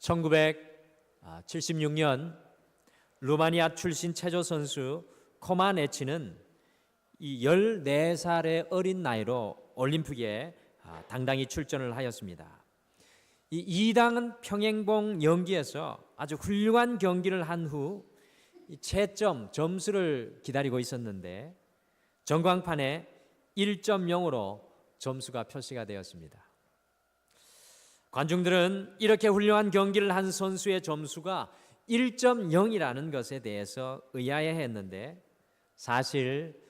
1976년 루마니아 출신 체조 선수 코마네치는 이 14살의 어린 나이로 올림픽에 당당히 출전을 하였습니다. 이 2단 평행봉 연기에서 아주 훌륭한 경기를 한 후 채점 점수를 기다리고 있었는데 전광판에 1.0으로 점수가 표시가 되었습니다. 관중들은 이렇게 훌륭한 경기를 한 선수의 점수가 1.0이라는 것에 대해서 의아해했는데 사실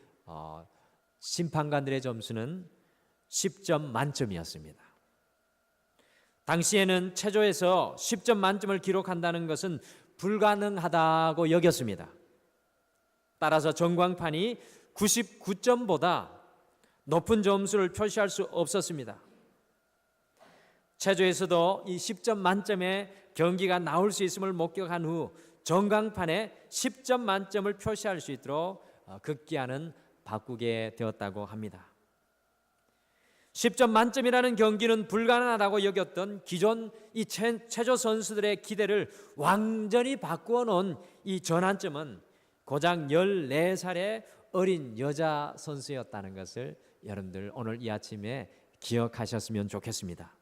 심판관들의 점수는 10점 만점이었습니다. 당시에는 체조에서 10점 만점을 기록한다는 것은 불가능하다고 여겼습니다. 따라서 전광판이 99점보다 높은 점수를 표시할 수 없었습니다. 체조에서도 이 10점 만점의 경기가 나올 수 있음을 목격한 후 전광판에 10점 만점을 표시할 수 있도록 극기하는 바꾸게 되었다고 합니다. 10점 만점이라는 경기는 불가능하다고 여겼던 기존 이 체조 선수들의 기대를 완전히 바꾸어 놓은 이 전환점은 고작 14살의 어린 여자 선수였다는 것을 여러분들 오늘 이 아침에 기억하셨으면 좋겠습니다.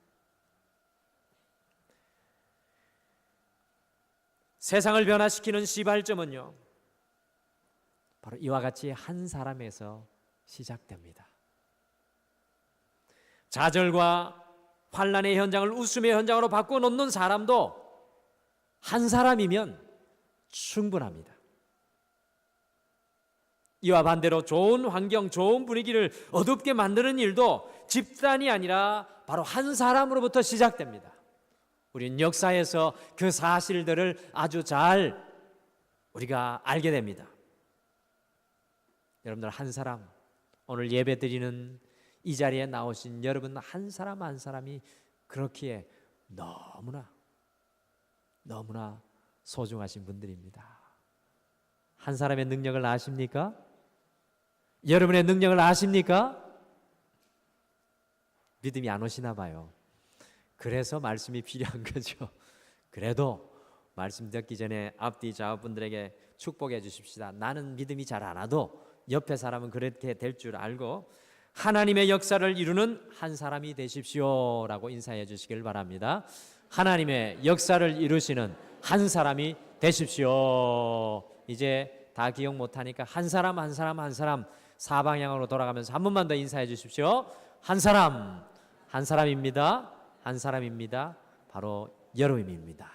세상을 변화시키는 시발점은요, 바로 이와 같이 한 사람에서 시작됩니다. 좌절과 환난의 현장을 웃음의 현장으로 바꾸어 놓는 사람도 한 사람이면 충분합니다. 이와 반대로 좋은 환경, 좋은 분위기를 어둡게 만드는 일도 집단이 아니라 바로 한 사람으로부터 시작됩니다. 우리는 역사에서 그 사실들을 아주 잘 우리가 알게 됩니다. 여러분들 한 사람, 오늘 예배 드리는 이 자리에 나오신 여러분 한 사람 한 사람이 그렇기에 너무나 소중하신 분들입니다. 한 사람의 능력을 아십니까? 여러분의 능력을 아십니까? 믿음이 안 오시나 봐요. 그래서 말씀이 필요한 거죠. 그래도 말씀 듣기 전에 앞뒤 좌우분들에게 축복해 주십시다. 나는 믿음이 잘 안 와도 옆에 사람은 그렇게 될 줄 알고 하나님의 역사를 이루는 한 사람이 되십시오 라고 인사해 주시길 바랍니다. 하나님의 역사를 이루시는 한 사람이 되십시오. 이제 다 기억 못하니까 한 사람 사방향으로 돌아가면서 한 번만 더 인사해 주십시오. 한 사람입니다. 한 사람입니다. 바로 여러분입니다.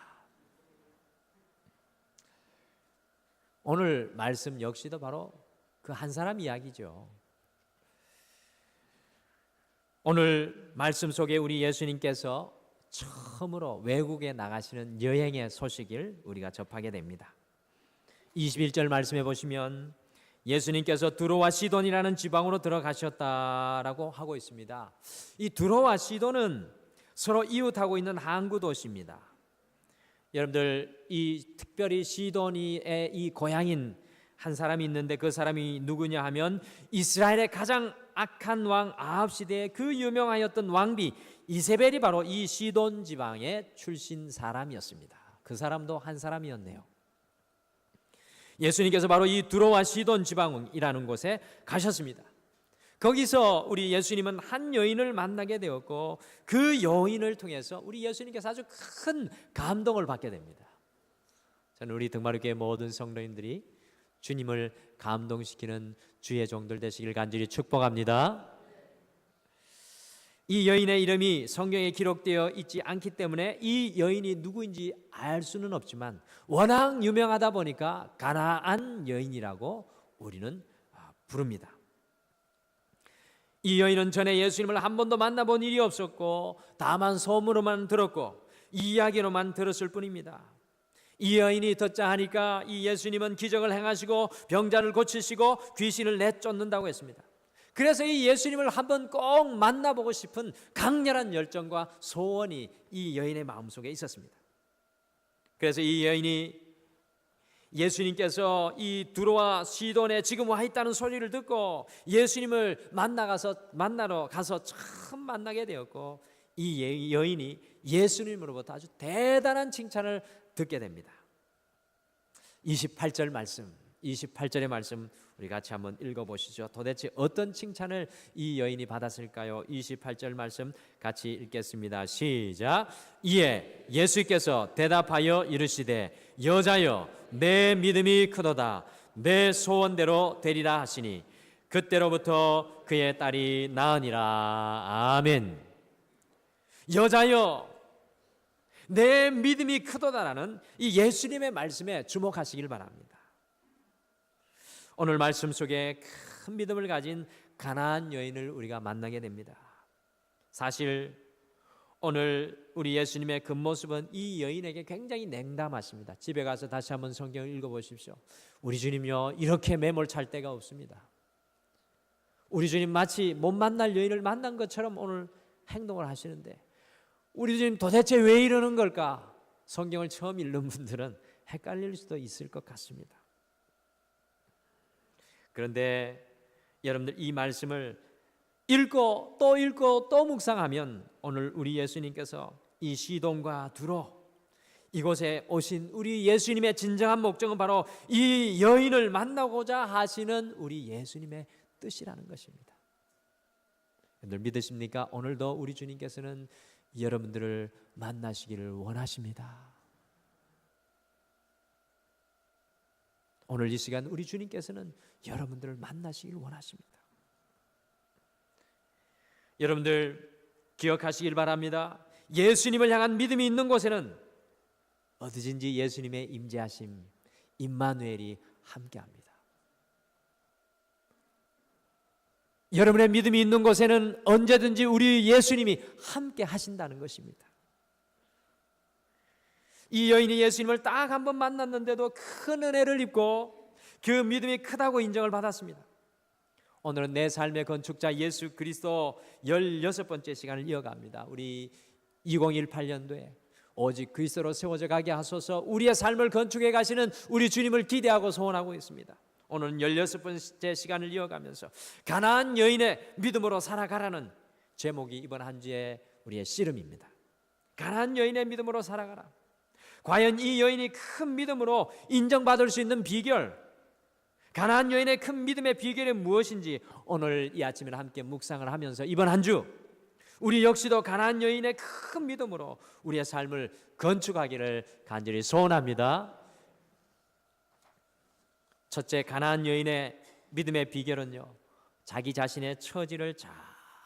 오늘 말씀 역시도 바로 그 한 사람 이야기죠. 오늘 말씀 속에 우리 예수님께서 처음으로 외국에 나가시는 여행의 소식을 우리가 접하게 됩니다. 21절 말씀해 보시면 예수님께서 두로와 시돈이라는 지방으로 들어가셨다라고 하고 있습니다. 이 두로와 시돈은 서로 이웃하고 있는 항구 도시입니다. 여러분들 이 특별히 시돈이의 이 고향인 한 사람이 있는데 그 사람이 누구냐 하면 이스라엘의 가장 악한 왕 아합 시대의 그 유명하였던 왕비 이세벨이 바로 이 시돈 지방의 출신 사람이었습니다. 그 사람도 한 사람이었네요. 예수님께서 바로 이 두로와 시돈 지방이라는 곳에 가셨습니다. 거기서 우리 예수님은 한 여인을 만나게 되었고 그 여인을 통해서 우리 예수님께서 아주 큰 감동을 받게 됩니다. 저는 우리 등마루교회 모든 성도님들이 주님을 감동시키는 주의 종들 되시길 간절히 축복합니다. 이 여인의 이름이 성경에 기록되어 있지 않기 때문에 이 여인이 누구인지 알 수는 없지만 워낙 유명하다 보니까 가나안 여인이라고 우리는 부릅니다. 이 여인은 전에 예수님을 한 번도 만나본 일이 없었고 다만 소문으로만 들었고 이야기로만 들었을 뿐입니다. 이 여인이 듣자 하니까 이 예수님은 기적을 행하시고 병자를 고치시고 귀신을 내쫓는다고 했습니다. 그래서 이 예수님을 한번 꼭 만나보고 싶은 강렬한 열정과 소원이 이 여인의 마음속에 있었습니다. 그래서 이 여인이 예수님께서 이 두로와 시돈에 지금 와 있다는 소리를 듣고 예수님을 만나러 가서 처음 만나게 되었고 이 여인이 예수님으로부터 아주 대단한 칭찬을 듣게 됩니다. 28절의 말씀 우리 같이 한번 읽어보시죠. 도대체 어떤 칭찬을 이 여인이 받았을까요? 28절 말씀 같이 읽겠습니다. 시작. 이에 예수께서 대답하여 이르시되 여자여 내 믿음이 크도다. 내 소원대로 되리라 하시니 그때로부터 그의 딸이 나으니라. 아멘. 여자여 내 믿음이 크도다라는 이 예수님의 말씀에 주목하시길 바랍니다. 오늘 말씀 속에 큰 믿음을 가진 가나안 여인을 우리가 만나게 됩니다. 사실 오늘 우리 예수님의 그 모습은 이 여인에게 굉장히 냉담하십니다. 집에 가서 다시 한번 성경을 읽어보십시오. 우리 주님요 이렇게 매몰찰 때가 없습니다. 우리 주님 마치 못 만날 여인을 만난 것처럼 오늘 행동을 하시는데 우리 주님 도대체 왜 이러는 걸까? 성경을 처음 읽는 분들은 헷갈릴 수도 있을 것 같습니다. 그런데 여러분들 이 말씀을 읽고 또 묵상하면 오늘 우리 예수님께서 이 시돈과 두로 이곳에 오신 우리 예수님의 진정한 목적은 바로 이 여인을 만나고자 하시는 우리 예수님의 뜻이라는 것입니다. 여러분들 믿으십니까? 오늘도 우리 주님께서는 여러분들을 만나시기를 원하십니다. 오늘 이 시간 우리 주님께서는 여러분들을 만나시기를 원하십니다. 여러분들 기억하시길 바랍니다. 예수님을 향한 믿음이 있는 곳에는 어디든지 예수님의 임재하심, 임마누엘이 함께합니다. 여러분의 믿음이 있는 곳에는 언제든지 우리 예수님이 함께 하신다는 것입니다. 이 여인이 예수님을 딱 한 번 만났는데도 큰 은혜를 입고 그 믿음이 크다고 인정을 받았습니다. 오늘은 내 삶의 건축자 예수 그리스도 16번째 시간을 이어갑니다. 우리 2018년도에 오직 그리스도로 세워져 가게 하소서. 우리의 삶을 건축해 가시는 우리 주님을 기대하고 소원하고 있습니다. 오늘은 16번째 시간을 이어가면서 가나안 여인의 믿음으로 살아가라는 제목이 이번 한 주의 우리의 씨름입니다. 가나안 여인의 믿음으로 살아가라. 과연 이 여인이 큰 믿음으로 인정받을 수 있는 비결, 가나안 여인의 큰 믿음의 비결이 무엇인지 오늘 이 아침에 함께 묵상을 하면서 이번 한 주 우리 역시도 가나안 여인의 큰 믿음으로 우리의 삶을 건축하기를 간절히 소원합니다. 첫째, 가나안 여인의 믿음의 비결은요, 자기 자신의 처지를 잘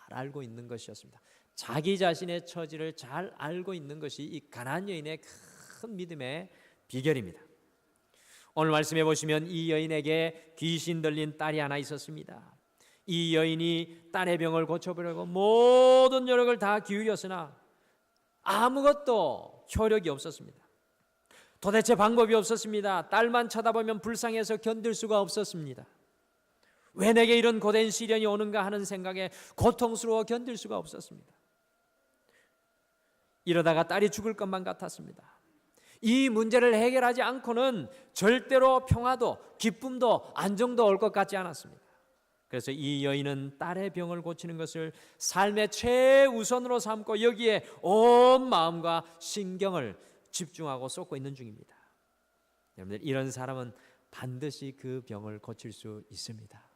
알고 있는 것이었습니다. 자기 자신의 처지를 잘 알고 있는 것이 이 가나안 여인의 큰 믿음의 비결입니다. 오늘 말씀해 보시면 이 여인에게 귀신 들린 딸이 하나 있었습니다. 이 여인이 딸의 병을 고쳐보려고 모든 노력을 다 기울였으나 아무것도 효력이 없었습니다. 도대체 방법이 없었습니다. 딸만 쳐다보면 불쌍해서 견딜 수가 없었습니다. 왜 내게 이런 고된 시련이 오는가 하는 생각에 고통스러워 견딜 수가 없었습니다. 이러다가 딸이 죽을 것만 같았습니다. 이 문제를 해결하지 않고는 절대로 평화도 기쁨도 안정도 올 것 같지 않았습니다. 그래서 이 여인은 딸의 병을 고치는 것을 삶의 최우선으로 삼고 여기에 온 마음과 신경을 집중하고 쏟고 있는 중입니다. 여러분들, 이런 사람은 반드시 그 병을 고칠 수 있습니다.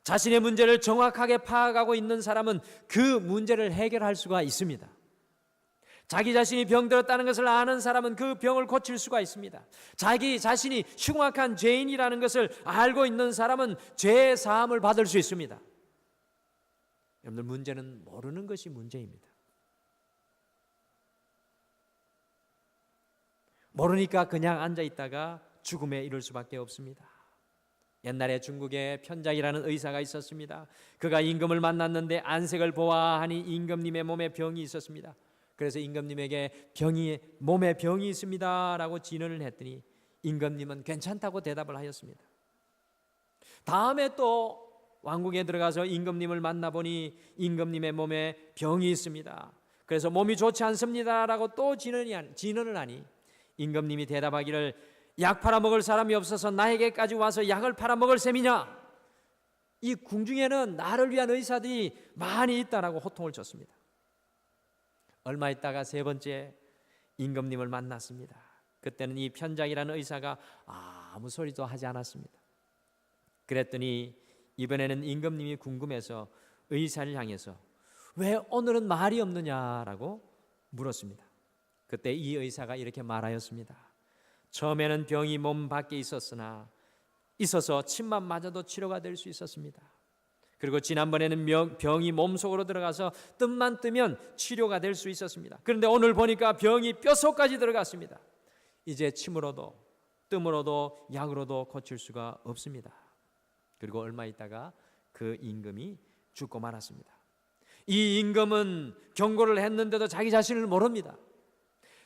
자신의 문제를 정확하게 파악하고 있는 사람은 그 문제를 해결할 수가 있습니다. 자기 자신이 병들었다는 것을 아는 사람은 그 병을 고칠 수가 있습니다. 자기 자신이 흉악한 죄인이라는 것을 알고 있는 사람은 죄 사함을 받을 수 있습니다. 여러분들, 문제는 모르는 것이 문제입니다. 모르니까 그냥 앉아 있다가 죽음에 이를 수밖에 없습니다. 옛날에 중국에 편작이라는 의사가 있었습니다. 그가 임금을 만났는데 안색을 보아하니 임금님의 몸에 병이 있었습니다. 그래서 임금님에게 몸에 병이 있습니다 라고 진언을 했더니 임금님은 괜찮다고 대답을 하였습니다. 다음에 또 왕궁에 들어가서 임금님을 만나보니 임금님의 몸에 병이 있습니다. 그래서 몸이 좋지 않습니다 라고 또 진언을 하니 임금님이 대답하기를 약 팔아먹을 사람이 없어서 나에게까지 와서 약을 팔아먹을 셈이냐? 이 궁중에는 나를 위한 의사들이 많이 있다라고 호통을 쳤습니다. 얼마 있다가 세 번째 임금님을 만났습니다. 그때는 이 편작이라는 의사가 아무 소리도 하지 않았습니다. 그랬더니 이번에는 임금님이 궁금해서 의사를 향해서 왜 오늘은 말이 없느냐라고 물었습니다. 그때 이 의사가 이렇게 말하였습니다. 처음에는 병이 몸 밖에 있어서 침만 맞아도 치료가 될 수 있었습니다. 그리고 지난번에는 병이 몸속으로 들어가서 뜸만 뜨면 치료가 될 수 있었습니다. 그런데 오늘 보니까 병이 뼛속까지 들어갔습니다. 이제 침으로도 뜸으로도 약으로도 고칠 수가 없습니다. 그리고 얼마 있다가 그 임금이 죽고 말았습니다. 이 임금은 경고를 했는데도 자기 자신을 모릅니다.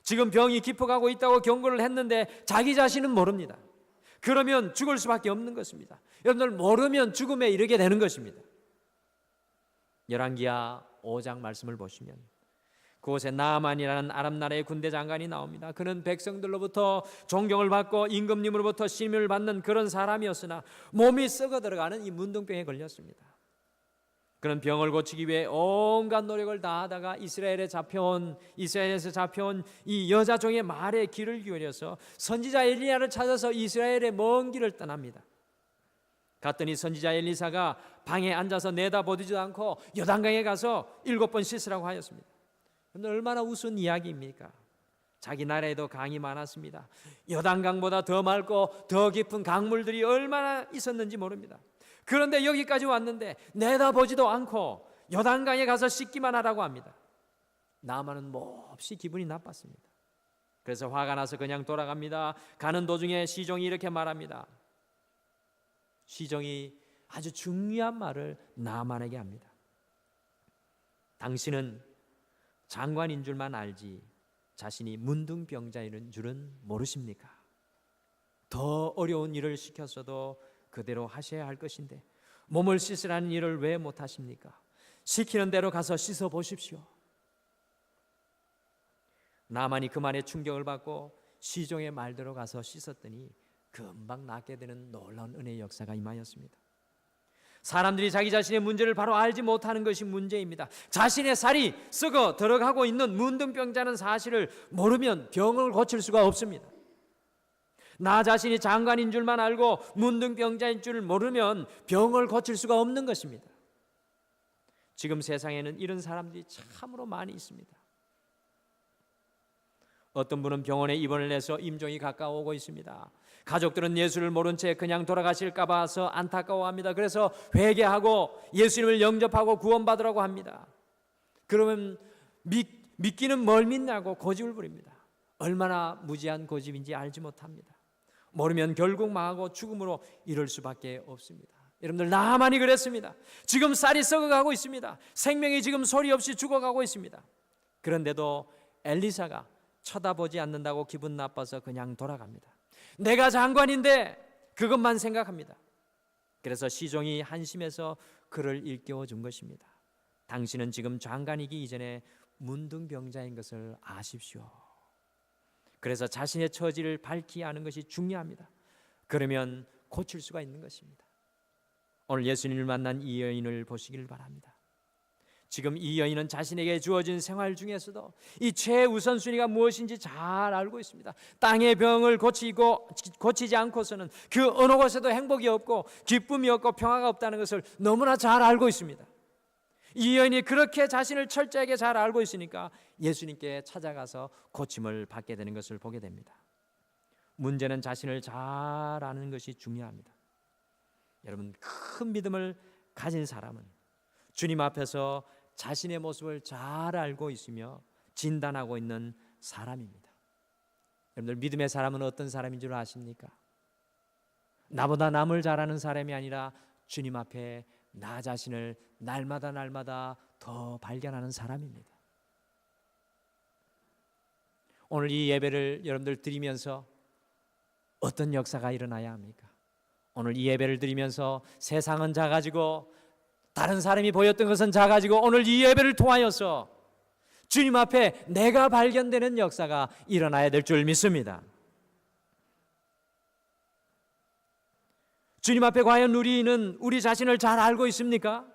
지금 병이 깊어가고 있다고 경고를 했는데 자기 자신은 모릅니다. 그러면 죽을 수밖에 없는 것입니다. 여러분들 모르면 죽음에 이르게 되는 것입니다. 열왕기하 5장 말씀을 보시면 그곳에 나아만이라는 아람 나라의 군대 장관이 나옵니다. 그는 백성들로부터 존경을 받고 임금님으로부터 신임을 받는 그런 사람이었으나 몸이 썩어 들어가는 이 문둥병에 걸렸습니다. 그는 병을 고치기 위해 온갖 노력을 다하다가 이스라엘에서 잡혀온 이 여자 종의 말에 귀를 기울여서 선지자 엘리야를 찾아서 이스라엘의 먼 길을 떠납니다. 갔더니 선지자 엘리사가 방에 앉아서 내다보지도 않고 요단강에 가서 7번 씻으라고 하였습니다. 얼마나 우스운 이야기입니까? 자기 나라에도 강이 많았습니다. 요단강보다 더 맑고 더 깊은 강물들이 얼마나 있었는지 모릅니다. 그런데 여기까지 왔는데 내다보지도 않고 요단강에 가서 씻기만 하라고 합니다. 나만은 몹시 기분이 나빴습니다. 그래서 화가 나서 그냥 돌아갑니다. 가는 도중에 시종이 이렇게 말합니다. 시종이 아주 중요한 말을 나만에게 합니다. 당신은 장관인 줄만 알지 자신이 문둥병자인 줄은 모르십니까? 더 어려운 일을 시켰어도 그대로 하셔야 할 것인데 몸을 씻으라는 일을 왜 못하십니까? 시키는 대로 가서 씻어 보십시오. 나만이 그만의 충격을 받고 시종의 말대로 가서 씻었더니 금방 낫게 되는 놀라운 은혜의 역사가 임하였습니다. 사람들이 자기 자신의 문제를 바로 알지 못하는 것이 문제입니다. 자신의 살이 썩어 들어가고 있는 문둥병자는 사실을 모르면 병을 고칠 수가 없습니다. 나 자신이 장관인 줄만 알고 문둥병자인 줄 모르면 병을 고칠 수가 없는 것입니다. 지금 세상에는 이런 사람들이 참으로 많이 있습니다. 어떤 분은 병원에 입원을 해서 임종이 가까워오고 있습니다. 가족들은 예수를 모른 채 그냥 돌아가실까 봐서 안타까워합니다. 그래서 회개하고 예수님을 영접하고 구원받으라고 합니다. 그러면 믿기는 뭘 믿냐고 고집을 부립니다. 얼마나 무지한 고집인지 알지 못합니다. 모르면 결국 망하고 죽음으로 이를 수밖에 없습니다. 여러분들 나만이 그랬습니다. 지금 쌀이 썩어가고 있습니다. 생명이 지금 소리 없이 죽어가고 있습니다. 그런데도 엘리사가 쳐다보지 않는다고 기분 나빠서 그냥 돌아갑니다. 내가 장관인데 그것만 생각합니다. 그래서 시종이 한심해서 그를 일깨워 준 것입니다. 당신은 지금 장관이기 이전에 문둥병자인 것을 아십시오. 그래서 자신의 처지를 밝히 아는 것이 중요합니다. 그러면 고칠 수가 있는 것입니다. 오늘 예수님을 만난 이 여인을 보시길 바랍니다. 지금 이 여인은 자신에게 주어진 생활 중에서도 이 최우선순위가 무엇인지 잘 알고 있습니다. 땅의 병을 고치지 않고서는 그 어느 곳에도 행복이 없고 기쁨이 없고 평화가 없다는 것을 너무나 잘 알고 있습니다. 이 여인이 그렇게 자신을 철저하게 잘 알고 있으니까 예수님께 찾아가서 고침을 받게 되는 것을 보게 됩니다. 문제는 자신을 잘 아는 것이 중요합니다. 여러분, 큰 믿음을 가진 사람은 주님 앞에서 자신의 모습을 잘 알고 있으며 진단하고 있는 사람입니다. 여러분들, 믿음의 사람은 어떤 사람인 줄 아십니까? 나보다 남을 잘 아는 사람이 아니라 주님 앞에 나 자신을 날마다 더 발견하는 사람입니다. 오늘 이 예배를 여러분들 드리면서 어떤 역사가 일어나야 합니까? 오늘 이 예배를 드리면서 세상은 작아지고 다른 사람이 보였던 것은 작아지고 오늘 이 예배를 통하여서 주님 앞에 내가 발견되는 역사가 일어나야 될 줄 믿습니다. 주님 앞에 과연 우리는 우리 자신을 잘 알고 있습니까?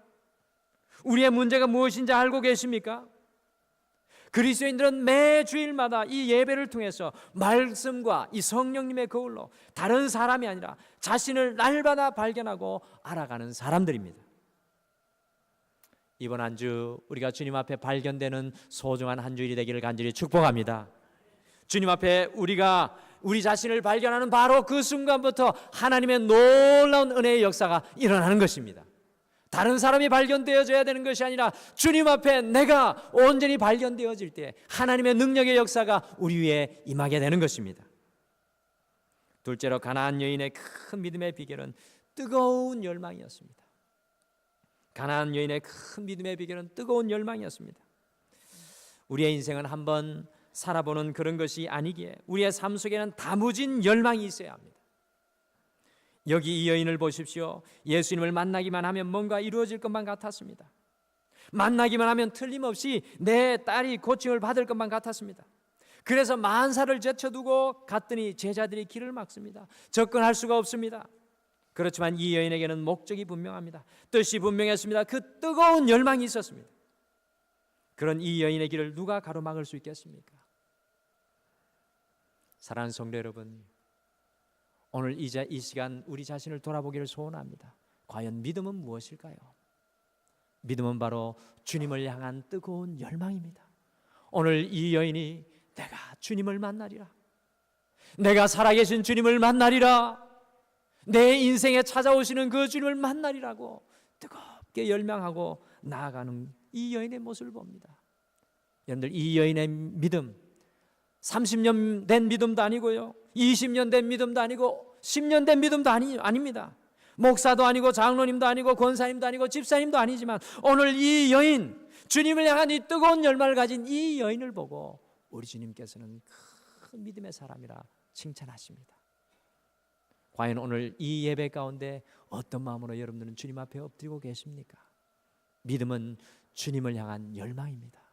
우리의 문제가 무엇인지 알고 계십니까? 그리스도인들은 매 주일마다 이 예배를 통해서 말씀과 이 성령님의 거울로 다른 사람이 아니라 자신을 날마다 발견하고 알아가는 사람들입니다. 이번 한 주 우리가 주님 앞에 발견되는 소중한 한 주일이 되기를 간절히 축복합니다. 주님 앞에 우리가 우리 자신을 발견하는 바로 그 순간부터 하나님의 놀라운 은혜의 역사가 일어나는 것입니다. 다른 사람이 발견되어져야 되는 것이 아니라 주님 앞에 내가 온전히 발견되어질 때 하나님의 능력의 역사가 우리 위에 임하게 되는 것입니다. 둘째로 가나안 여인의 큰 믿음의 비결은 뜨거운 열망이었습니다. 가나안 여인의 큰 믿음의 비결은 뜨거운 열망이었습니다. 우리의 인생은 한번 살아보는 그런 것이 아니기에 우리의 삶 속에는 다무진 열망이 있어야 합니다. 여기 이 여인을 보십시오. 예수님을 만나기만 하면 뭔가 이루어질 것만 같았습니다. 만나기만 하면 틀림없이 내 딸이 고침을 받을 것만 같았습니다. 그래서 만사를 제쳐두고 갔더니 제자들이 길을 막습니다. 접근할 수가 없습니다. 그렇지만 이 여인에게는 목적이 분명합니다. 뜻이 분명했습니다. 그 뜨거운 열망이 있었습니다. 그런 이 여인의 길을 누가 가로막을 수 있겠습니까? 사랑하는 성도 여러분, 오늘 이제 이 시간 우리 자신을 돌아보기를 소원합니다. 과연 믿음은 무엇일까요? 믿음은 바로 주님을 향한 뜨거운 열망입니다. 오늘 이 여인이 내가 주님을 만나리라, 내가 살아계신 주님을 만나리라, 내 인생에 찾아오시는 그 주님을 만나리라고 뜨겁게 열망하고 나아가는 이 여인의 모습을 봅니다. 여러분들, 이 여인의 믿음 30년 된 믿음도 아니고요, 20년 된 믿음도 아니고 10년 된 믿음도 아닙니다. 목사도 아니고 장로님도 아니고 권사님도 아니고 집사님도 아니지만 오늘 이 여인, 주님을 향한 이 뜨거운 열망을 가진 이 여인을 보고 우리 주님께서는 큰 믿음의 사람이라 칭찬하십니다. 과연 오늘 이 예배 가운데 어떤 마음으로 여러분들은 주님 앞에 엎드리고 계십니까? 믿음은 주님을 향한 열망입니다.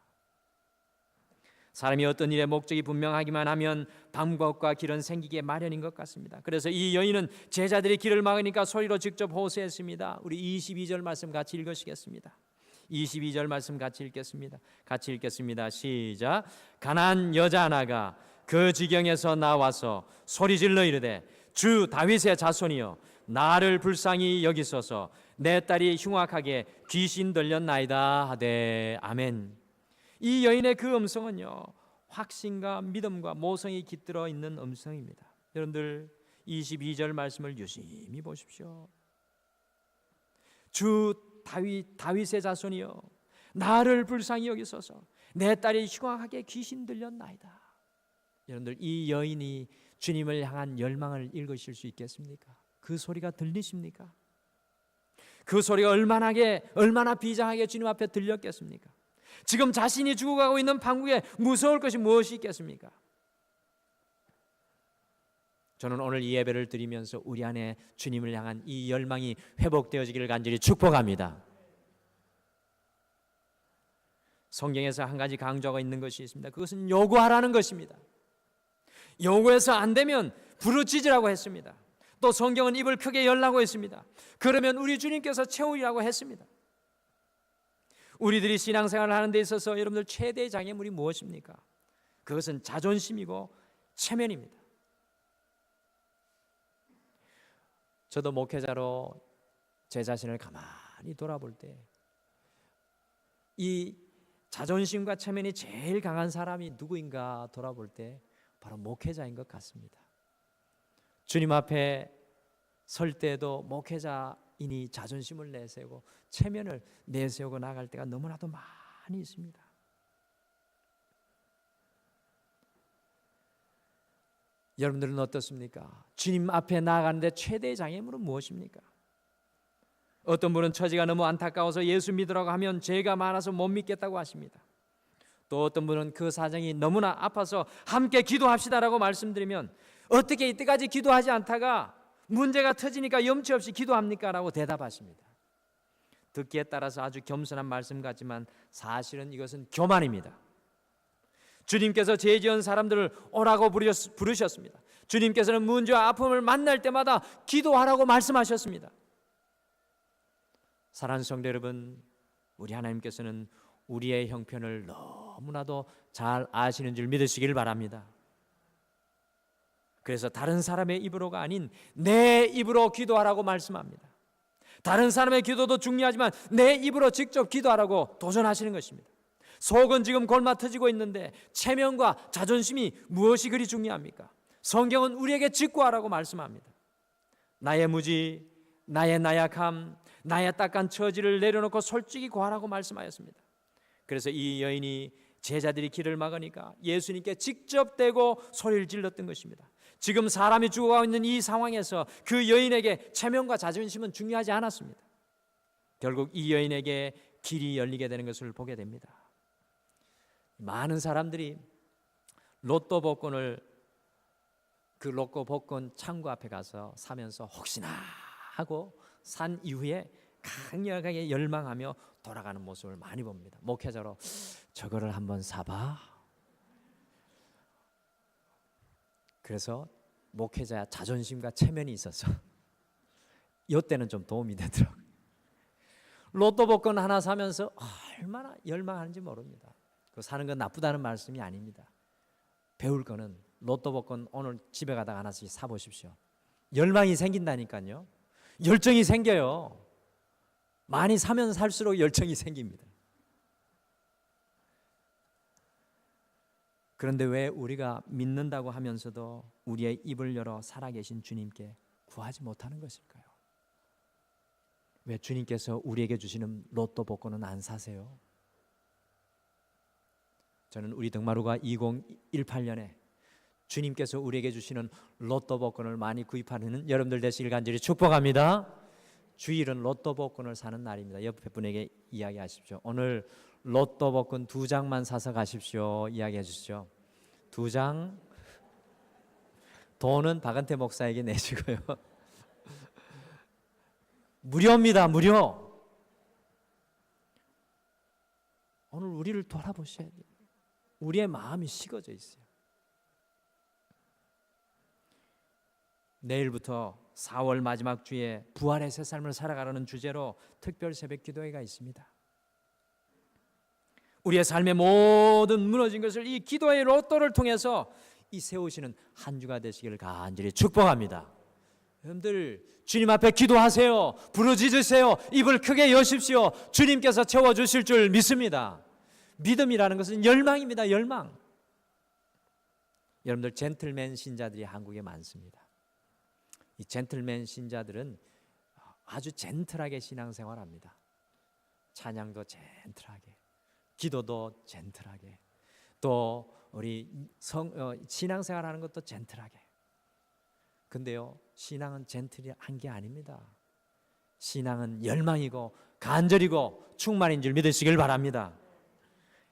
사람이 어떤 일의 목적이 분명하기만 하면 방법과 길은 생기게 마련인 것 같습니다. 그래서 이 여인은 제자들이 길을 막으니까 소리로 직접 호소했습니다. 우리 22절 말씀 같이 읽으시겠습니다. 22절 말씀 같이 읽겠습니다. 같이 읽겠습니다. 시작. 가난한 여자 하나가 그 지경에서 나와서 소리질러 이르되 주 다윗의 자손이여 나를 불쌍히 여기소서, 내 딸이 흉악하게 귀신 들렸나이다 하되 아멘. 이 여인의 그 음성은요, 확신과 믿음과 모성이 깃들어 있는 음성입니다. 여러분들 22절 말씀을 유심히 보십시오. 주 다윗의 자손이여 나를 불쌍히 여기소서, 내 딸이 흉악하게 귀신 들렸나이다. 여러분들, 이 여인이 주님을 향한 열망을 읽으실 수 있겠습니까? 그 소리가 들리십니까? 그 소리가 얼마나 비장하게 주님 앞에 들렸겠습니까? 지금 자신이 죽어가고 있는 판국에 무서울 것이 무엇이 있겠습니까? 저는 오늘 이 예배를 드리면서 우리 안에 주님을 향한 이 열망이 회복되어지기를 간절히 축복합니다. 성경에서 한 가지 강조가 있는 것이 있습니다. 그것은 요구하라는 것입니다. 요구해서 안 되면 부르짖으라고 했습니다. 또 성경은 입을 크게 열라고 했습니다. 그러면 우리 주님께서 채우리라고 했습니다. 우리들이 신앙생활을 하는 데 있어서 여러분들 최대의 장애물이 무엇입니까? 그것은 자존심이고 체면입니다. 저도 목회자로 제 자신을 가만히 돌아볼 때 이 자존심과 체면이 제일 강한 사람이 누구인가 돌아볼 때 바로 목회자인 것 같습니다. 주님 앞에 설 때도 목회자인이 자존심을 내세우고 체면을 내세우고 나갈 때가 너무나도 많이 있습니다. 여러분들은 어떻습니까? 주님 앞에 나아가는데 최대의 장애물은 무엇입니까? 어떤 분은 처지가 너무 안타까워서 예수 믿으라고 하면 죄가 많아서 못 믿겠다고 하십니다. 또 어떤 분은 그 사정이 너무나 아파서 함께 기도합시다라고 말씀드리면 어떻게 이때까지 기도하지 않다가 문제가 터지니까 염치 없이 기도합니까? 라고 대답하십니다. 듣기에 따라서 아주 겸손한 말씀 같지만 사실은 이것은 교만입니다. 주님께서 죄 지은 사람들을 오라고 부르셨습니다. 주님께서는 문제와 아픔을 만날 때마다 기도하라고 말씀하셨습니다. 사랑하는 성도 여러분, 우리 하나님께서는 우리의 형편을 너무나도 잘 아시는 줄 믿으시길 바랍니다. 그래서 다른 사람의 입으로가 아닌 내 입으로 기도하라고 말씀합니다. 다른 사람의 기도도 중요하지만 내 입으로 직접 기도하라고 도전하시는 것입니다. 속은 지금 골마 터지고 있는데 체면과 자존심이 무엇이 그리 중요합니까? 성경은 우리에게 직구하라고 말씀합니다. 나의 무지, 나의 나약함, 나의 딱한 처지를 내려놓고 솔직히 고하라고 말씀하였습니다. 그래서 이 여인이 제자들이 길을 막으니까 예수님께 직접 대고 소리를 질렀던 것입니다. 지금 사람이 죽어가고 있는 이 상황에서 그 여인에게 체면과 자존심은 중요하지 않았습니다. 결국 이 여인에게 길이 열리게 되는 것을 보게 됩니다. 많은 사람들이 로또 복권을 그 로또 복권 창구 앞에 가서 사면서 혹시나 하고 산 이후에 강력하게 열망하며 돌아가는 모습을 많이 봅니다. 목회자로 저거를 한번 사봐. 그래서 목회자 자존심과 체면이 있어서 이때는 좀 도움이 되더라고요. 로또 복권 하나 사면서 얼마나 열망하는지 모릅니다. 그 사는 건 나쁘다는 말씀이 아닙니다. 배울 거는 로또 복권 오늘 집에 가다가 하나씩 사보십시오. 열망이 생긴다니까요. 열정이 생겨요. 많이 사면 살수록 열정이 생깁니다. 그런데 왜 우리가 믿는다고 하면서도 우리의 입을 열어 살아계신 주님께 구하지 못하는 것일까요? 왜 주님께서 우리에게 주시는 로또 복권은 안 사세요? 저는 우리 덕마루가 2018년에 주님께서 우리에게 주시는 로또 복권을 많이 구입하는 여러분들 되시길 간절히 축복합니다. 주일은 로또 복권을 사는 날입니다. 옆에 분에게 이야기하십시오. 오늘 로또 복권 2장만 사서 가십시오. 이야기해 주시죠. 2장. 돈은 박은태 목사에게 내시고요. 무료입니다. 무료. 오늘 우리를 돌아보셔야 돼요. 우리의 마음이 식어져 있어요. 내일부터 4월 마지막 주에 부활의 새 삶을 살아가라는 주제로 특별 새벽 기도회가 있습니다. 우리의 삶의 모든 무너진 것을 이 기도의 로또를 통해서 이 세우시는 한 주가 되시기를 간절히 축복합니다. 여러분들 주님 앞에 기도하세요. 부르짖으세요. 입을 크게 여십시오. 주님께서 채워주실 줄 믿습니다. 믿음이라는 것은 열망입니다. 열망. 여러분들 젠틀맨 신자들이 한국에 많습니다. 이 젠틀맨 신자들은 아주 젠틀하게 신앙생활합니다. 찬양도 젠틀하게, 기도도 젠틀하게, 또 우리 신앙생활하는 것도 젠틀하게. 근데요, 신앙은 젠틀한 게 아닙니다. 신앙은 열망이고 간절이고 충만인 줄 믿으시길 바랍니다.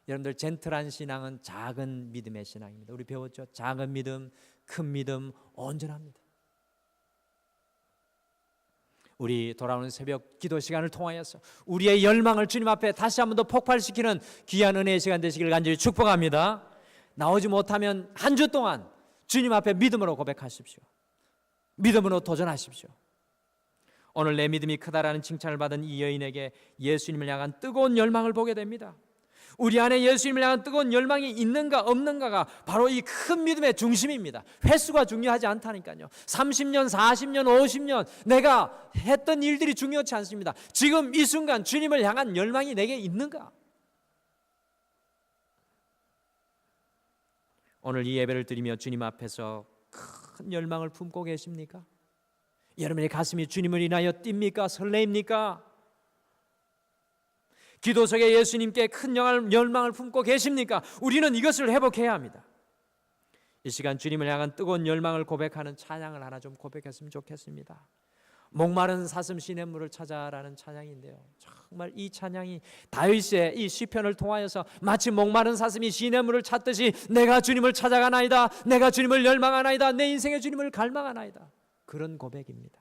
여러분들 젠틀한 신앙은 작은 믿음의 신앙입니다. 우리 배웠죠? 작은 믿음, 큰 믿음, 온전합니다. 우리 돌아오는 새벽 기도 시간을 통하여서 우리의 열망을 주님 앞에 다시 한 번 더 폭발시키는 귀한 은혜의 시간 되시길 간절히 축복합니다. 나오지 못하면 한 주 동안 주님 앞에 믿음으로 고백하십시오. 믿음으로 도전하십시오. 오늘 내 믿음이 크다라는 칭찬을 받은 이 여인에게 예수님을 향한 뜨거운 열망을 보게 됩니다. 우리 안에 예수님을 향한 뜨거운 열망이 있는가 없는가가 바로 이 큰 믿음의 중심입니다. 횟수가 중요하지 않다니까요. 30년, 40년, 50년 내가 했던 일들이 중요하지 않습니다. 지금 이 순간 주님을 향한 열망이 내게 있는가? 오늘 이 예배를 드리며 주님 앞에서 큰 열망을 품고 계십니까? 여러분의 가슴이 주님을 인하여 뜁니까? 설레입니까? 기도 속에 예수님께 큰 열망을 품고 계십니까? 우리는 이것을 회복해야 합니다. 이 시간 주님을 향한 뜨거운 열망을 고백하는 찬양을 하나 좀 고백했으면 좋겠습니다. 목마른 사슴 시냇물을 찾아라는 찬양인데요, 정말 이 찬양이 다윗의 이 시편을 통하여서 마치 목마른 사슴이 시냇물을 찾듯이 내가 주님을 찾아가나이다, 내가 주님을 열망하나이다, 내 인생의 주님을 갈망하나이다, 그런 고백입니다.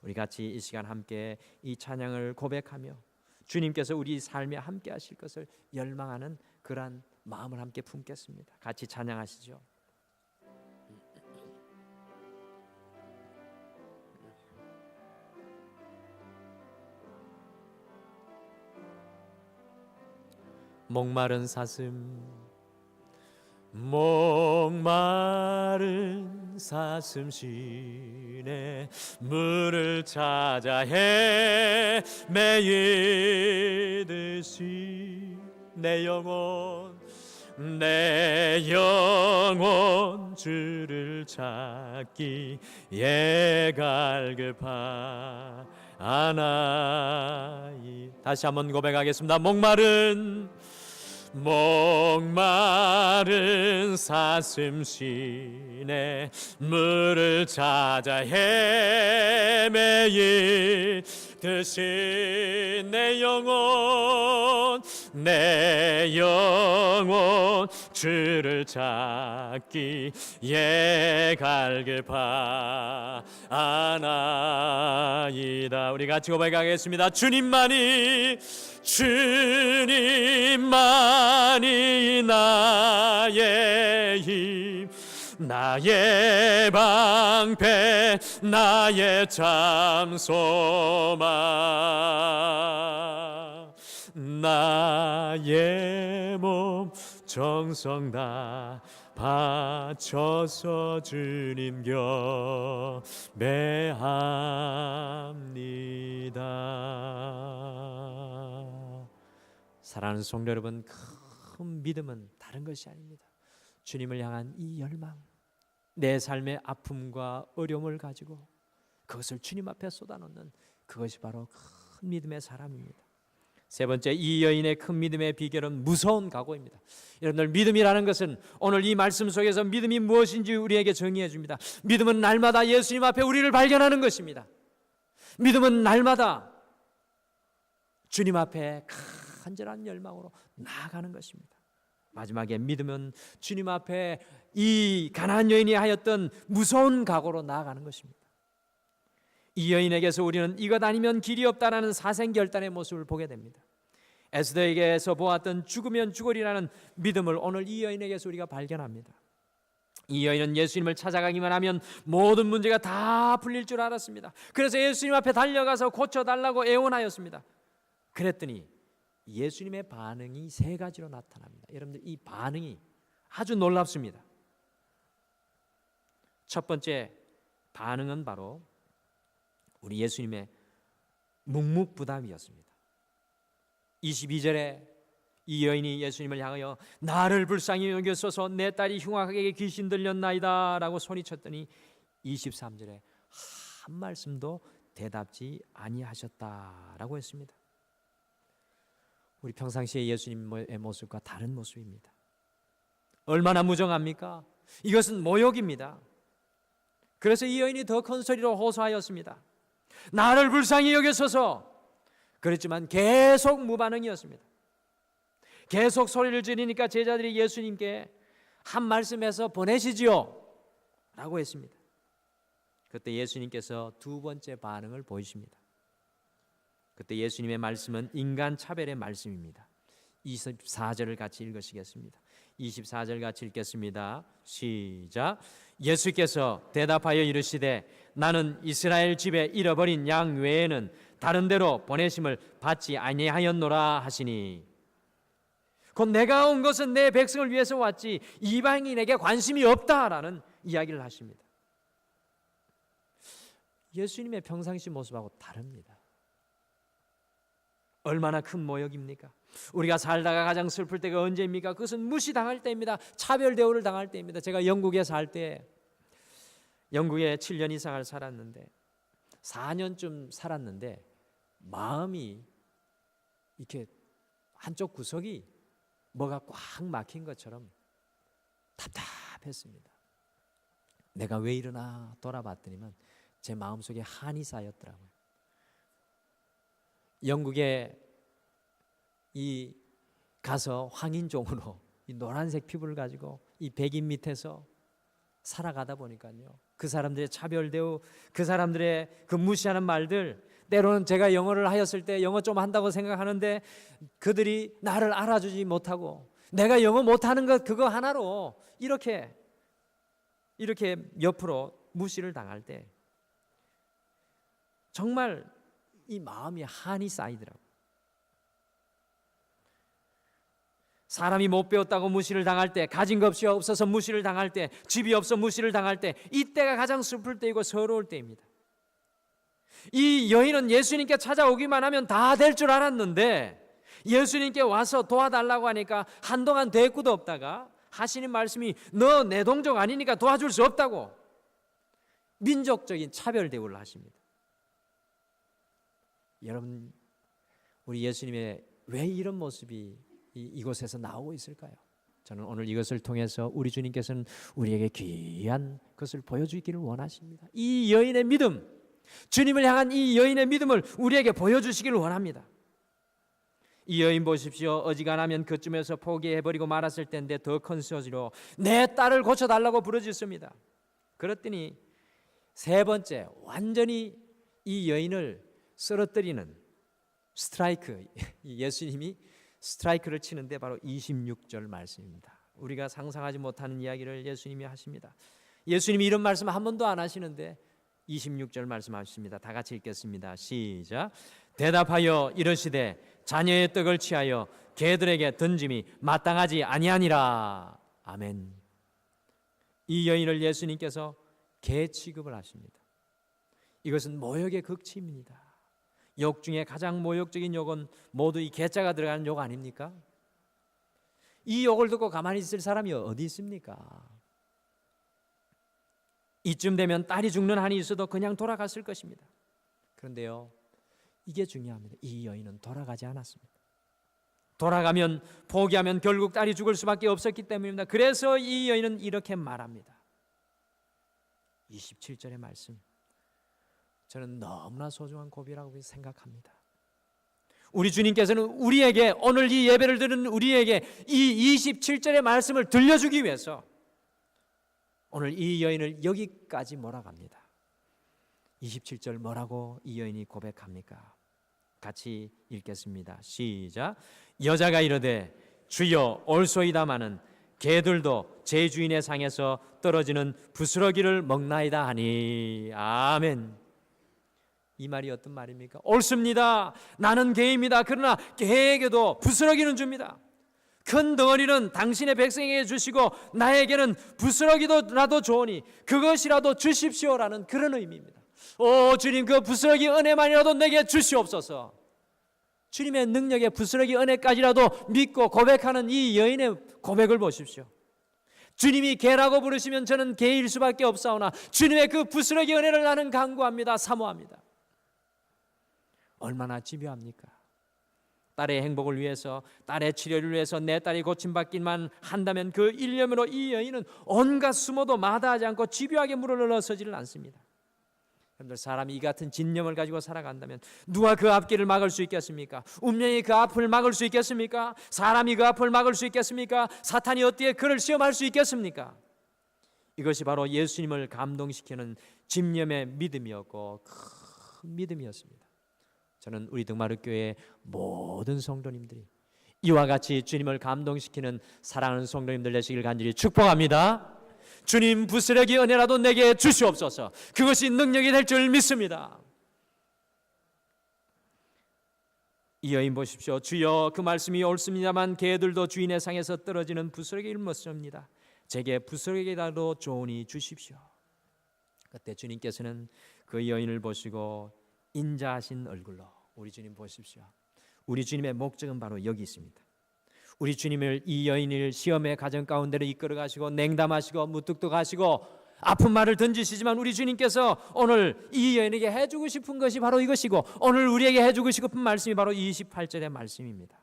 우리 같이 이 시간 함께 이 찬양을 고백하며 주님께서 우리 삶에 함께 하실 것을 열망하는 그러한 마음을 함께 품겠습니다. 같이 찬양하시죠. 목마른 사슴 시내 물을 찾아 헤매이듯이 내 영혼 주를 찾기에 갈급하나이. 다시 한번 고백하겠습니다. 목마른 사슴 시내 물을 찾아 헤매이듯이 내 영혼 주를 찾기에 갈급하나이다. 우리 같이 고백하겠습니다. 주님만이 나의 힘, 나의 방패, 나의 참소망, 나의 몸 정성 다 바쳐서 주님 경배합니다. 사랑하는 성도 여러분, 큰 믿음은 다른 것이 아닙니다. 주님을 향한 이 열망, 내 삶의 아픔과 어려움을 가지고 그것을 주님 앞에 쏟아놓는 그것이 바로 큰 믿음의 사람입니다. 세 번째, 이 여인의 큰 믿음의 비결은 무서운 각오입니다. 여러분들, 믿음이라는 것은 오늘 이 말씀 속에서 믿음이 무엇인지 우리에게 정의해 줍니다. 믿음은 날마다 예수님 앞에 우리를 발견하는 것입니다. 믿음은 날마다 주님 앞에 간절한 열망으로 나아가는 것입니다. 마지막에 믿음은 주님 앞에 이 가나안 여인이 하였던 무서운 각오로 나아가는 것입니다. 이 여인에게서 우리는 이것 아니면 길이 없다라는 사생결단의 모습을 보게 됩니다. 에스더에게서 보았던 죽으면 죽으리라는 믿음을 오늘 이 여인에게서 우리가 발견합니다. 이 여인은 예수님을 찾아가기만 하면 모든 문제가 다 풀릴 줄 알았습니다. 그래서 예수님 앞에 달려가서 고쳐달라고 애원하였습니다. 그랬더니 예수님의 반응이 세 가지로 나타납니다. 여러분들, 이 반응이 아주 놀랍습니다. 첫 번째 반응은 바로 우리 예수님의 묵묵부담이었습니다. 22절에 이 여인이 예수님을 향하여 나를 불쌍히 여기소서, 내 딸이 흉악하게 귀신 들렸나이다 라고 소리쳤더니 23절에 한 말씀도 대답지 아니하셨다라고 했습니다. 우리 평상시에 예수님의 모습과 다른 모습입니다. 얼마나 무정합니까? 이것은 모욕입니다. 그래서 이 여인이 더 큰 소리로 호소하였습니다. 나를 불쌍히 여기소서. 그랬지만 계속 무반응이었습니다. 계속 소리를 지르니까 제자들이 예수님께 한 말씀해서 보내시지요 라고 했습니다. 그때 예수님께서 두 번째 반응을 보이십니다. 그때 예수님의 말씀은 인간 차별의 말씀입니다. 24절을 같이 읽으시겠습니다. 24절 같이 읽겠습니다. 시작. 예수께서 대답하여 이르시되 나는 이스라엘 집에 잃어버린 양 외에는 다른 데로 보내심을 받지 아니하였노라 하시니, 곧 내가 온 것은 내 백성을 위해서 왔지 이방인에게 관심이 없다라는 이야기를 하십니다. 예수님의 평상시 모습하고 다릅니다. 얼마나 큰 모욕입니까? 우리가 살다가 가장 슬플 때가 언제입니까? 그것은 무시당할 때입니다. 차별 대우를 당할 때입니다. 제가 영국에 살 때, 영국에 7년 이상을 살았는데 4년쯤 살았는데 마음이 이렇게 한쪽 구석이 뭐가 꽉 막힌 것처럼 답답했습니다. 내가 왜 이러나 돌아봤더니만 제 마음속에 한이 쌓였더라고요. 영국에 이 가서 황인종으로 이 노란색 피부를 가지고 이 백인 밑에서 살아가다 보니까요, 그 사람들의 차별 대우, 그 사람들의 그 무시하는 말들, 때로는 제가 영어를 하였을 때 영어 좀 한다고 생각하는데 그들이 나를 알아주지 못하고 내가 영어 못하는 것 그거 하나로 이렇게 옆으로 무시를 당할 때 정말 이 마음이 한이 쌓이더라고요. 사람이 못 배웠다고 무시를 당할 때, 가진 것이 없어서 무시를 당할 때, 집이 없어 무시를 당할 때, 이때가 가장 슬플 때이고 서러울 때입니다. 이 여인은 예수님께 찾아오기만 하면 다 될 줄 알았는데 예수님께 와서 도와달라고 하니까 한동안 대꾸도 없다가 하시는 말씀이 너 내 동족 아니니까 도와줄 수 없다고 민족적인 차별 대우를 하십니다. 여러분, 우리 예수님의 왜 이런 모습이 이곳에서 나오고 있을까요? 저는 오늘 이것을 통해서 우리 주님께서는 우리에게 귀한 것을 보여주기를 원하십니다. 이 여인의 믿음, 주님을 향한 이 여인의 믿음을 우리에게 보여주시기를 원합니다. 이 여인 보십시오. 어지간하면 그쯤에서 포기해버리고 말았을 텐데 더 큰 소리로 내 딸을 고쳐달라고 부르짖습니다. 그랬더니 세 번째, 완전히 이 여인을 쓰러뜨리는 스트라이크, 예수님이 스트라이크를 치는데 바로 26절 말씀입니다. 우리가 상상하지 못하는 이야기를 예수님이 하십니다. 예수님이 이런 말씀 한 번도 안 하시는데 26절 말씀하십니다. 다 같이 읽겠습니다. 시작. 대답하여 이르시되 자녀의 떡을 취하여 개들에게 던짐이 마땅하지 아니하니라. 아멘. 이 여인을 예수님께서 개 취급을 하십니다. 이것은 모욕의 극치입니다. 욕 중에 가장 모욕적인 욕은 모두 이 개자가 들어가는 욕 아닙니까? 이 욕을 듣고 가만히 있을 사람이 어디 있습니까? 이쯤 되면 딸이 죽는 한이 있어도 그냥 돌아갔을 것입니다. 그런데요, 이게 중요합니다. 이 여인은 돌아가지 않았습니다. 돌아가면, 포기하면 결국 딸이 죽을 수밖에 없었기 때문입니다. 그래서 이 여인은 이렇게 말합니다. 27절의 말씀, 저는 너무나 소중한 고비라고 생각합니다. 우리 주님께서는 우리에게, 오늘 이 예배를 드리는 우리에게 이 27절의 말씀을 들려주기 위해서 오늘 이 여인을 여기까지 몰아갑니다. 27절 뭐라고 이 여인이 고백합니까? 같이 읽겠습니다. 시작. 여자가 이르되 주여 올소이다마는 개들도 제 주인의 상에서 떨어지는 부스러기를 먹나이다 하니. 아멘. 이 말이 어떤 말입니까? 옳습니다. 나는 개입니다. 그러나 개에게도 부스러기는 줍니다. 큰 덩어리는 당신의 백성에게 주시고 나에게는 부스러기라도 좋으니 그것이라도 주십시오라는 그런 의미입니다. 오 주님, 그 부스러기 은혜만이라도 내게 주시옵소서. 주님의 능력의 부스러기 은혜까지라도 믿고 고백하는 이 여인의 고백을 보십시오. 주님이 개라고 부르시면 저는 개일 수밖에 없사오나 주님의 그 부스러기 은혜를 나는 간구합니다. 사모합니다. 얼마나 집요합니까? 딸의 행복을 위해서, 딸의 치료를 위해서 내 딸이 고침받기만 한다면 그 일념으로 이 여인은 온갖 수모도 마다하지 않고 집요하게 물러서지를 않습니다. 여러분들, 사람이 이 같은 진념을 가지고 살아간다면 누가 그 앞길을 막을 수 있겠습니까? 운명이 그 앞을 막을 수 있겠습니까? 사람이 그 앞을 막을 수 있겠습니까? 사탄이 어떻게 그를 시험할 수 있겠습니까? 이것이 바로 예수님을 감동시키는 집념의 믿음이었고 큰 믿음이었습니다. 저는 우리 등마루교회 모든 성도님들이 이와 같이 주님을 감동시키는 사랑하는 성도님들 되시길 간절히 축복합니다. 주님, 부스러기 은혜라도 내게 주시옵소서. 그것이 능력이 될 줄 믿습니다. 이 여인 보십시오. 주여, 그 말씀이 옳습니다만 개들도 주인의 상에서 떨어지는 부스러기를 먹습니다. 제게 부스러기라도 좋으니 주십시오. 그때 주님께서는 그 여인을 보시고 인자하신 얼굴로, 우리 주님 보십시오. 우리 주님의 목적은 바로 여기 있습니다. 우리 주님을, 이 여인을 시험의 가정 가운데로 이끌어 가시고 냉담하시고 무뚝뚝하시고 아픈 말을 던지시지만 우리 주님께서 오늘 이 여인에게 해주고 싶은 것이 바로 이것이고 오늘 우리에게 해주고 싶은 말씀이 바로 28절의 말씀입니다.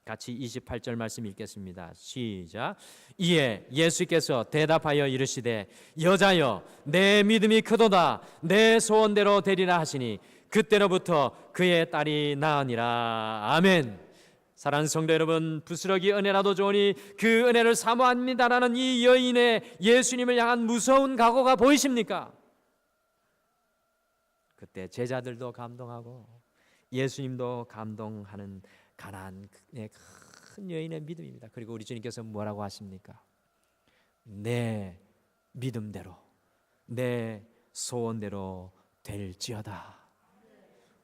같이 28절 말씀 읽겠습니다. 시작. 이에 예수께서 대답하여 이르시되 여자여, 내 믿음이 크도다. 내 소원대로 되리라 하시니 그때로부터 그의 딸이 나으니라. 아멘. 사랑하는 성도 여러분, 부스러기 은혜라도 좋으니 그 은혜를 사모합니다라는 이 여인의 예수님을 향한 무서운 각오가 보이십니까? 그때 제자들도 감동하고 예수님도 감동하는 가나안의 큰 여인의 믿음입니다. 그리고 우리 주님께서 뭐라고 하십니까? 내 믿음대로, 내 소원대로 될지어다.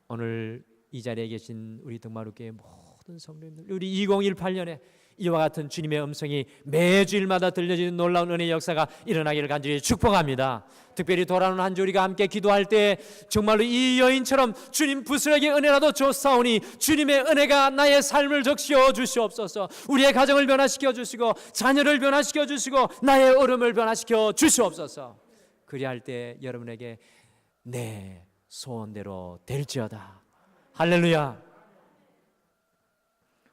오늘 이 자리에 계신 우리 등마루교회 모든 성도님들, 우리 2018년에 이와 같은 주님의 음성이 매주일마다 들려지는 놀라운 은혜의 역사가 일어나기를 간절히 축복합니다. 특별히 돌아오는 한 주 우리가 함께 기도할 때 정말로 이 여인처럼 주님 부스러기 은혜라도 줬사오니 주님의 은혜가 나의 삶을 적시어 주시옵소서. 우리의 가정을 변화시켜 주시고 자녀를 변화시켜 주시고 나의 얼음을 변화시켜 주시옵소서. 그리할 때 여러분에게 내 소원대로 될지어다. 할렐루야.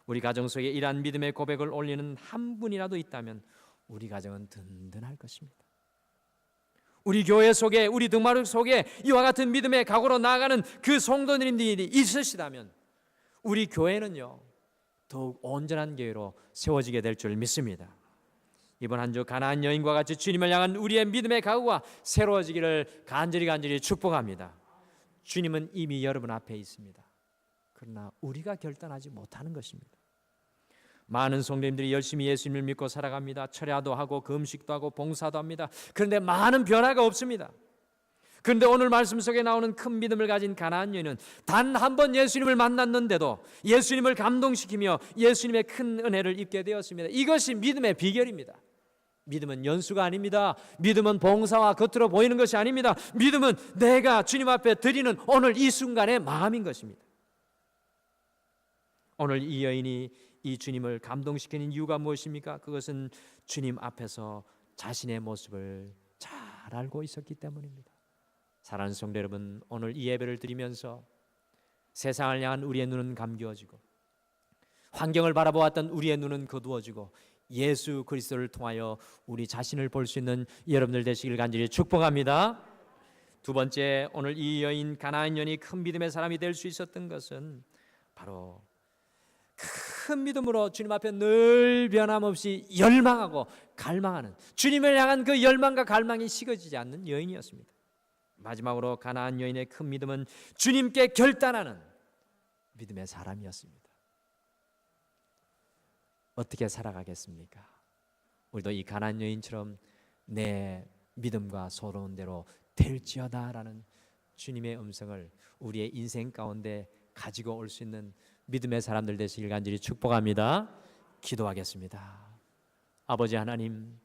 우리 가정 속에 이러한 믿음의 고백을 올리는 한 분이라도 있다면 우리 가정은 든든할 것입니다. 우리 교회 속에, 우리 등마루 속에 이와 같은 믿음의 각오로 나아가는 그 성도님들이 있으시다면 우리 교회는요 더욱 온전한 교회로 세워지게 될 줄 믿습니다. 이번 한 주 가나안 여인과 같이 주님을 향한 우리의 믿음의 각오가 새로워지기를 간절히 축복합니다. 주님은 이미 여러분 앞에 있습니다. 그러나 우리가 결단하지 못하는 것입니다. 많은 성도님들이 열심히 예수님을 믿고 살아갑니다. 철야도 하고 금식도 하고 봉사도 합니다. 그런데 많은 변화가 없습니다. 그런데 오늘 말씀 속에 나오는 큰 믿음을 가진 가나안 여인은 단 한 번 예수님을 만났는데도 예수님을 감동시키며 예수님의 큰 은혜를 입게 되었습니다. 이것이 믿음의 비결입니다. 믿음은 연수가 아닙니다. 믿음은 봉사와 겉으로 보이는 것이 아닙니다. 믿음은 내가 주님 앞에 드리는 오늘 이 순간의 마음인 것입니다. 오늘 이 여인이 이 주님을 감동시키는 이유가 무엇입니까? 그것은 주님 앞에서 자신의 모습을 잘 알고 있었기 때문입니다. 사랑하는 성도 여러분, 오늘 이 예배를 드리면서 세상을 향한 우리의 눈은 감기워지고 환경을 바라보았던 우리의 눈은 거두어지고 예수 그리스도를 통하여 우리 자신을 볼 수 있는 여러분들 되시길 간절히 축복합니다. 두 번째, 오늘 이 여인 가나안 여인이 큰 믿음의 사람이 될 수 있었던 것은 바로 큰 믿음으로 주님 앞에 늘 변함없이 열망하고 갈망하는, 주님을 향한 그 열망과 갈망이 식어지지 않는 여인이었습니다. 마지막으로 가나안 여인의 큰 믿음은 주님께 결단하는 믿음의 사람이었습니다. 어떻게 살아가겠습니까? 우리도 이 가나안 여인처럼 내 믿음과 소원대로 될지어다라는 주님의 음성을 우리의 인생 가운데 가지고 올 수 있는 믿음의 사람들 되시길 간절히 축복합니다. 기도하겠습니다. 아버지 하나님,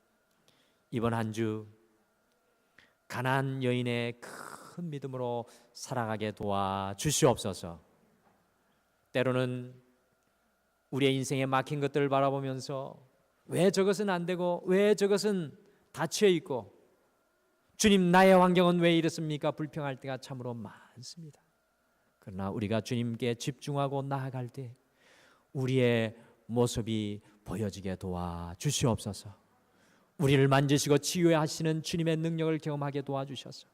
이번 한 주 가나안 여인의 큰 믿음으로 살아가게 도와주시옵소서. 때로는 우리의 인생에 막힌 것들을 바라보면서 왜 저것은 안 되고 왜 저것은 닫혀 있고 주님 나의 환경은 왜 이렇습니까? 불평할 때가 참으로 많습니다. 그러나 우리가 주님께 집중하고 나아갈 때 우리의 모습이 보여지게 도와주시옵소서. 우리를 만지시고 치유하시는 주님의 능력을 경험하게 도와주셔서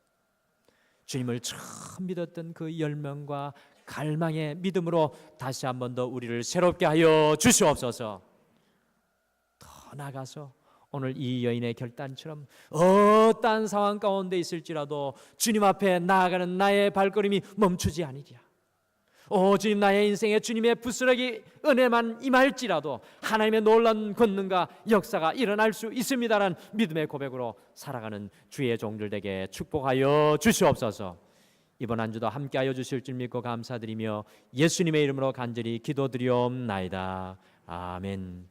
주님을 처음 믿었던 그 열망과 갈망의 믿음으로 다시 한 번 더 우리를 새롭게 하여 주시옵소서. 더 나아가서 오늘 이 여인의 결단처럼 어떠한 상황 가운데 있을지라도 주님 앞에 나아가는 나의 발걸음이 멈추지 아니리라. 주님, 나의 인생에 주님의 부스러기 은혜만 임할지라도 하나님의 놀라운 권능과 역사가 일어날 수 있습니다라는 믿음의 고백으로 살아가는 주의 종들 되게 축복하여 주시옵소서. 이번 한 주도 함께하여 주실 줄 믿고 감사드리며 예수님의 이름으로 간절히 기도드리옵나이다. 아멘.